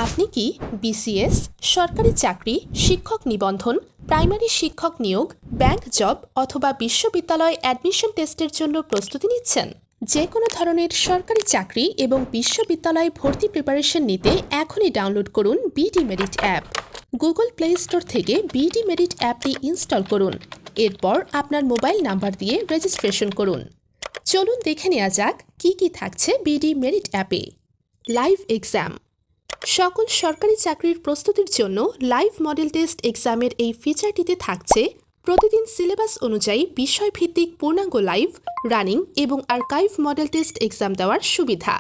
আপনি কি বিসিএস, সরকারি চাকরি, শিক্ষক নিবন্ধন, প্রাইমারি শিক্ষক নিয়োগ, ব্যাংক জব অথবা বিশ্ববিদ্যালয় অ্যাডমিশন টেস্টের জন্য প্রস্তুতি নিচ্ছেন? যে কোনো ধরনের সরকারি চাকরি এবং বিশ্ববিদ্যালয় ভর্তি প্রিপারেশন নিতে এখনই ডাউনলোড করুন BD merit app. Google play store থেকে বিডি মেরিট অ্যাপটি ইনস্টল করুন। এরপর আপনার মোবাইল নাম্বার দিয়ে রেজিস্ট্রেশন করুন। চলুন দেখে নেওয়া যাক কি কি থাকছে বিডি মেরিট অ্যাপে। Live exam. সকল সরকারি চাকরির প্রস্তুতির জন্য লাইভ মডেল টেস্ট এক্সামের এই ফিচারটিতে থাকছে প্রতিদিন সিলেবাস অনুযায়ী বিষয়ভিত্তিক পূর্ণাঙ্গ লাইভ, রানিং এবং আর্কাইভ মডেল টেস্ট এক্সাম দেওয়ার সুবিধা।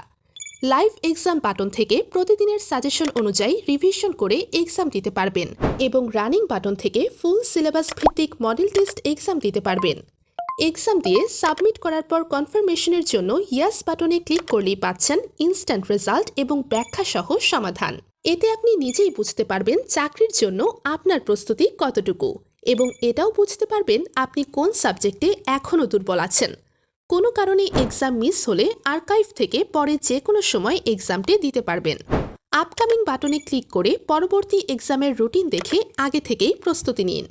লাইভ এক্সাম বাটন থেকে প্রতিদিনের সাজেশন অনুযায়ী রিভিশন করে এক্সাম দিতে পারবেন এবং রানিং বাটন থেকে ফুল সিলেবাস ভিত্তিক মডেল টেস্ট এক্সাম দিতে পারবেন। এক্সাম দিয়ে সাবমিট করার পর কনফার্মেশনের জন্য ইয়াস বাটনে ক্লিক করলেই পাচ্ছেন ইনস্ট্যান্ট রেজাল্ট এবং ব্যাখ্যা সহ সমাধান। এতে আপনি নিজেই বুঝতে পারবেন চাকরির জন্য আপনার প্রস্তুতি কতটুকু এবং এটাও বুঝতে পারবেন আপনি কোন সাবজেক্টে এখনও দুর্বল আছেন। কোনো কারণে এক্সাম মিস হলে আর্কাইভ থেকে পরে যে কোনো সময় এক্সামটি দিতে পারবেন। আপকামিং বাটনে ক্লিক করে পরবর্তী এক্সামের রুটিন দেখে আগে থেকেই প্রস্তুতি নিন।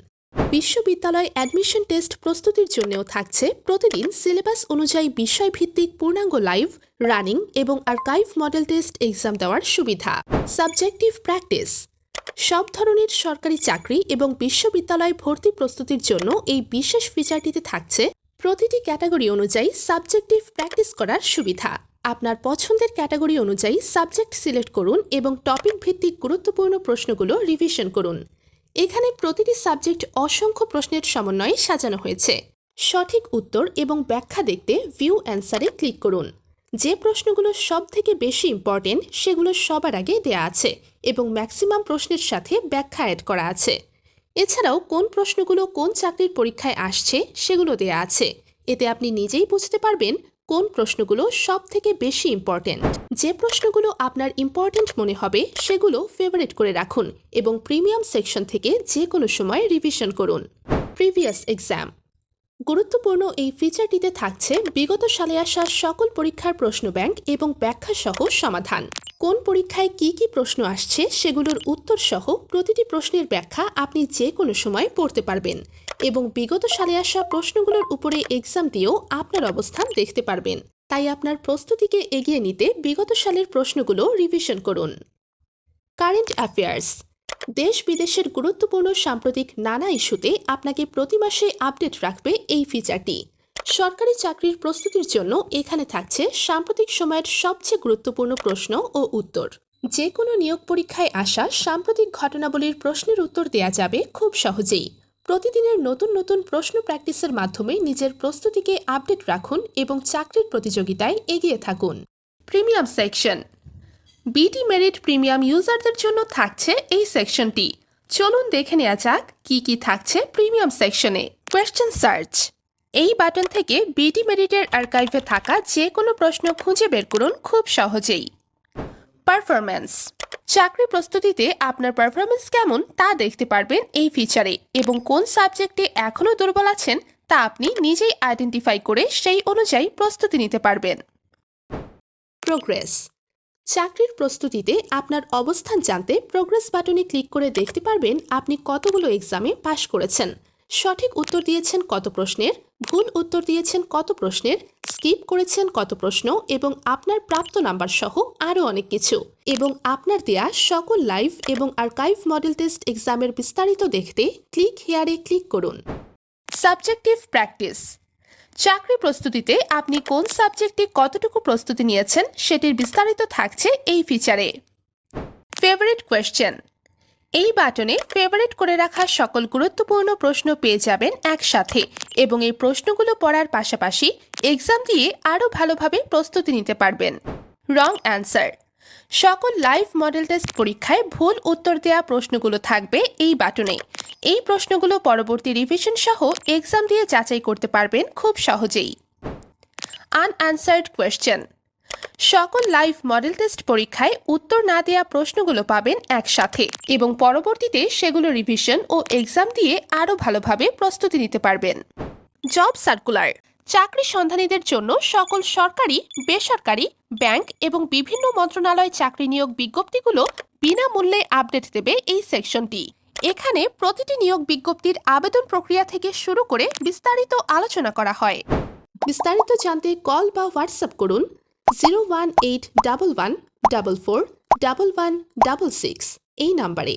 বিশ্ববিদ্যালয় অ্যাডমিশন টেস্ট প্রস্তুতির জন্যও থাকছে প্রতিদিন সিলেবাস অনুযায়ী বিষয়ভিত্তিক পূর্ণাঙ্গ লাইভ, রানিং এবং আর্কাইভ মডেল টেস্ট এক্সাম দেওয়ার সুবিধা। Subjective practice. সব ধরনের সরকারি চাকরি এবং বিশ্ববিদ্যালয় ভর্তি প্রস্তুতির জন্য এই বিশেষ ফিচারটিতে থাকছে প্রতিটি ক্যাটাগরি অনুযায়ী সাবজেক্টিভ প্র্যাকটিস করার সুবিধা। আপনার পছন্দের ক্যাটাগরি অনুযায়ী সাবজেক্ট সিলেক্ট করুন এবং টপিক ভিত্তিক গুরুত্বপূর্ণ প্রশ্নগুলো রিভিশন করুন। এখানে প্রতিটি সাবজেক্ট অসংখ্য প্রশ্নের সমন্বয়ে সাজানো হয়েছে। সঠিক উত্তর এবং ব্যাখ্যা দেখতে ভিউ অ্যান্সারে ক্লিক করুন। যে প্রশ্নগুলো সব থেকে বেশি ইম্পর্টেন্ট সেগুলো সবার আগে দেয়া আছে এবং ম্যাক্সিমাম প্রশ্নের সাথে ব্যাখ্যা অ্যাড করা আছে। এছাড়াও কোন প্রশ্নগুলো কোন চাকরির পরীক্ষায় আসছে সেগুলো দেয়া আছে। এতে আপনি নিজেই বুঝতে পারবেন কোন প্রশ্নগুলো সব থেকে বেশি ইম্পর্টেন্ট। যে প্রশ্নগুলো আপনার ইম্পর্টেন্ট মনে হবে সেগুলো ফেভারিট করে রাখুন এবং প্রিমিয়াম সেকশন থেকে যে কোনো সময় রিভিশন করুন। Previous exam. গুরুত্বপূর্ণ এই ফিচারটিতে থাকছে বিগত সালে আসা সকল পরীক্ষার প্রশ্ন ব্যাংক এবং ব্যাখ্যা সহ সমাধান। কোন পরীক্ষায় কি কি প্রশ্ন আসছে সেগুলোর উত্তর সহ প্রতিটি প্রশ্নের ব্যাখ্যা আপনি যে কোনো সময় পড়তে পারবেন এবং বিগত সালে আসা প্রশ্নগুলোর উপরে এক্সাম দিয়েও আপনার অবস্থান দেখতে পারবেন। তাই আপনার প্রস্তুতিকে এগিয়ে নিতে বিগত সালের প্রশ্নগুলো রিভিশন করুন। Current affairs. দেশ বিদেশের গুরুত্বপূর্ণ সাম্প্রতিক নানা ইস্যুতে আপনাকে প্রতি মাসে আপডেট রাখবে এই ফিচারটি। সরকারি চাকরির প্রস্তুতির জন্য এখানে থাকছে সাম্প্রতিক সময়ের সবচেয়ে গুরুত্বপূর্ণ প্রশ্ন ও উত্তর। যে কোনো নিয়োগ পরীক্ষায় আসা সাম্প্রতিক ঘটনাবলীর প্রশ্নের উত্তর দেয়া যাবে খুব সহজেই। প্রতিদিনের নতুন নতুন প্রশ্ন প্র্যাকটিসের মাধ্যমে নিজের প্রস্তুতিকে আপডেট রাখুন এবং চাকরির প্রতিযোগিতায় এগিয়ে থাকুন। Premium section. BD merit premium ইউজারদের জন্য থাকছে এই সেকশনটি। চলুন দেখে নেওয়া যাক কি কি থাকছে প্রিমিয়াম সেকশনে। Question search. এই বাটন থেকে বিডি মেরিটের আর্কাইভে থাকা যে কোনো প্রশ্ন খুঁজে বের করুন খুব সহজেই। পারফরম্যান্স। চাকরি প্রস্তুতিতে আপনার পারফরম্যান্স কেমন তা দেখতে পারবেন এই ফিচারে এবং কোন সাবজেক্টে এখনও দুর্বল আছেন তা আপনি নিজেই আইডেন্টিফাই করে সেই অনুযায়ী প্রস্তুতি নিতে পারবেন। প্রোগ্রেস। চাকরির প্রস্তুতিতে আপনার অবস্থান জানতে প্রোগ্রেস বাটনে ক্লিক করে দেখতে পারবেন আপনি কতগুলো এক্সামে পাশ করেছেন, সঠিক উত্তর দিয়েছেন কত প্রশ্নের, ভুল উত্তর দিয়েছেন কত প্রশ্নের, স্কিপ করেছেন কত প্রশ্ন এবং আপনার প্রাপ্ত নাম্বার সহ আরও অনেক কিছু। এবং আপনার দেয়া সকল লাইভ এবং আর্কাইভ মডেল টেস্ট এক্সামের বিস্তারিত দেখতে ক্লিক হেয়ারে ক্লিক করুন। Subjective practice. চাকরি প্রস্তুতিতে আপনি কোন সাবজেক্টে কতটুকু প্রস্তুতি নিয়েছেন সেটির বিস্তারিত থাকছে এই ফিচারে। Favourite question. এই বাটনে ফেভারিট করে রাখা সকল গুরুত্বপূর্ণ প্রশ্ন পেয়ে যাবেন একসাথে এবং এই প্রশ্নগুলো পড়ার পাশাপাশি এক্সাম দিয়ে আরও ভালোভাবে প্রস্তুতি নিতে পারবেন। Wrong answer. সকল লাইভ মডেল টেস্ট পরীক্ষায় ভুল উত্তর দেওয়া প্রশ্নগুলো থাকবে এই বাটনে। এই প্রশ্নগুলো পরবর্তী রিভিশন সহ এক্সাম দিয়ে যাচাই করতে পারবেন খুব সহজেই। আনঅ্যান্সার্ড কোয়েশ্চেন। সকল লাইভ মডেল টেস্ট পরীক্ষায় উত্তর না দেওয়া প্রশ্নগুলো পাবেন একসাথে এবং পরবর্তীতে সেগুলো রিভিশন ও এক্সাম দিয়ে আরও ভালোভাবে প্রস্তুতি নিতে পারবেন। Job circular. চাকরি সন্ধানীদের জন্য সকল সরকারি, বেসরকারি, ব্যাংক এবং বিভিন্ন মন্ত্রণালয় চাকরি নিয়োগ বিজ্ঞপ্তিগুলো বিনামূল্যে আপডেট দেবে এই সেকশনটি। এখানে প্রতিটি নিয়োগ বিজ্ঞপ্তির আবেদন প্রক্রিয়া থেকে শুরু করে বিস্তারিত আলোচনা করা হয়। বিস্তারিত জানতে কল বা হোয়াটসঅ্যাপ করুন 01811441166 এই নাম্বারে।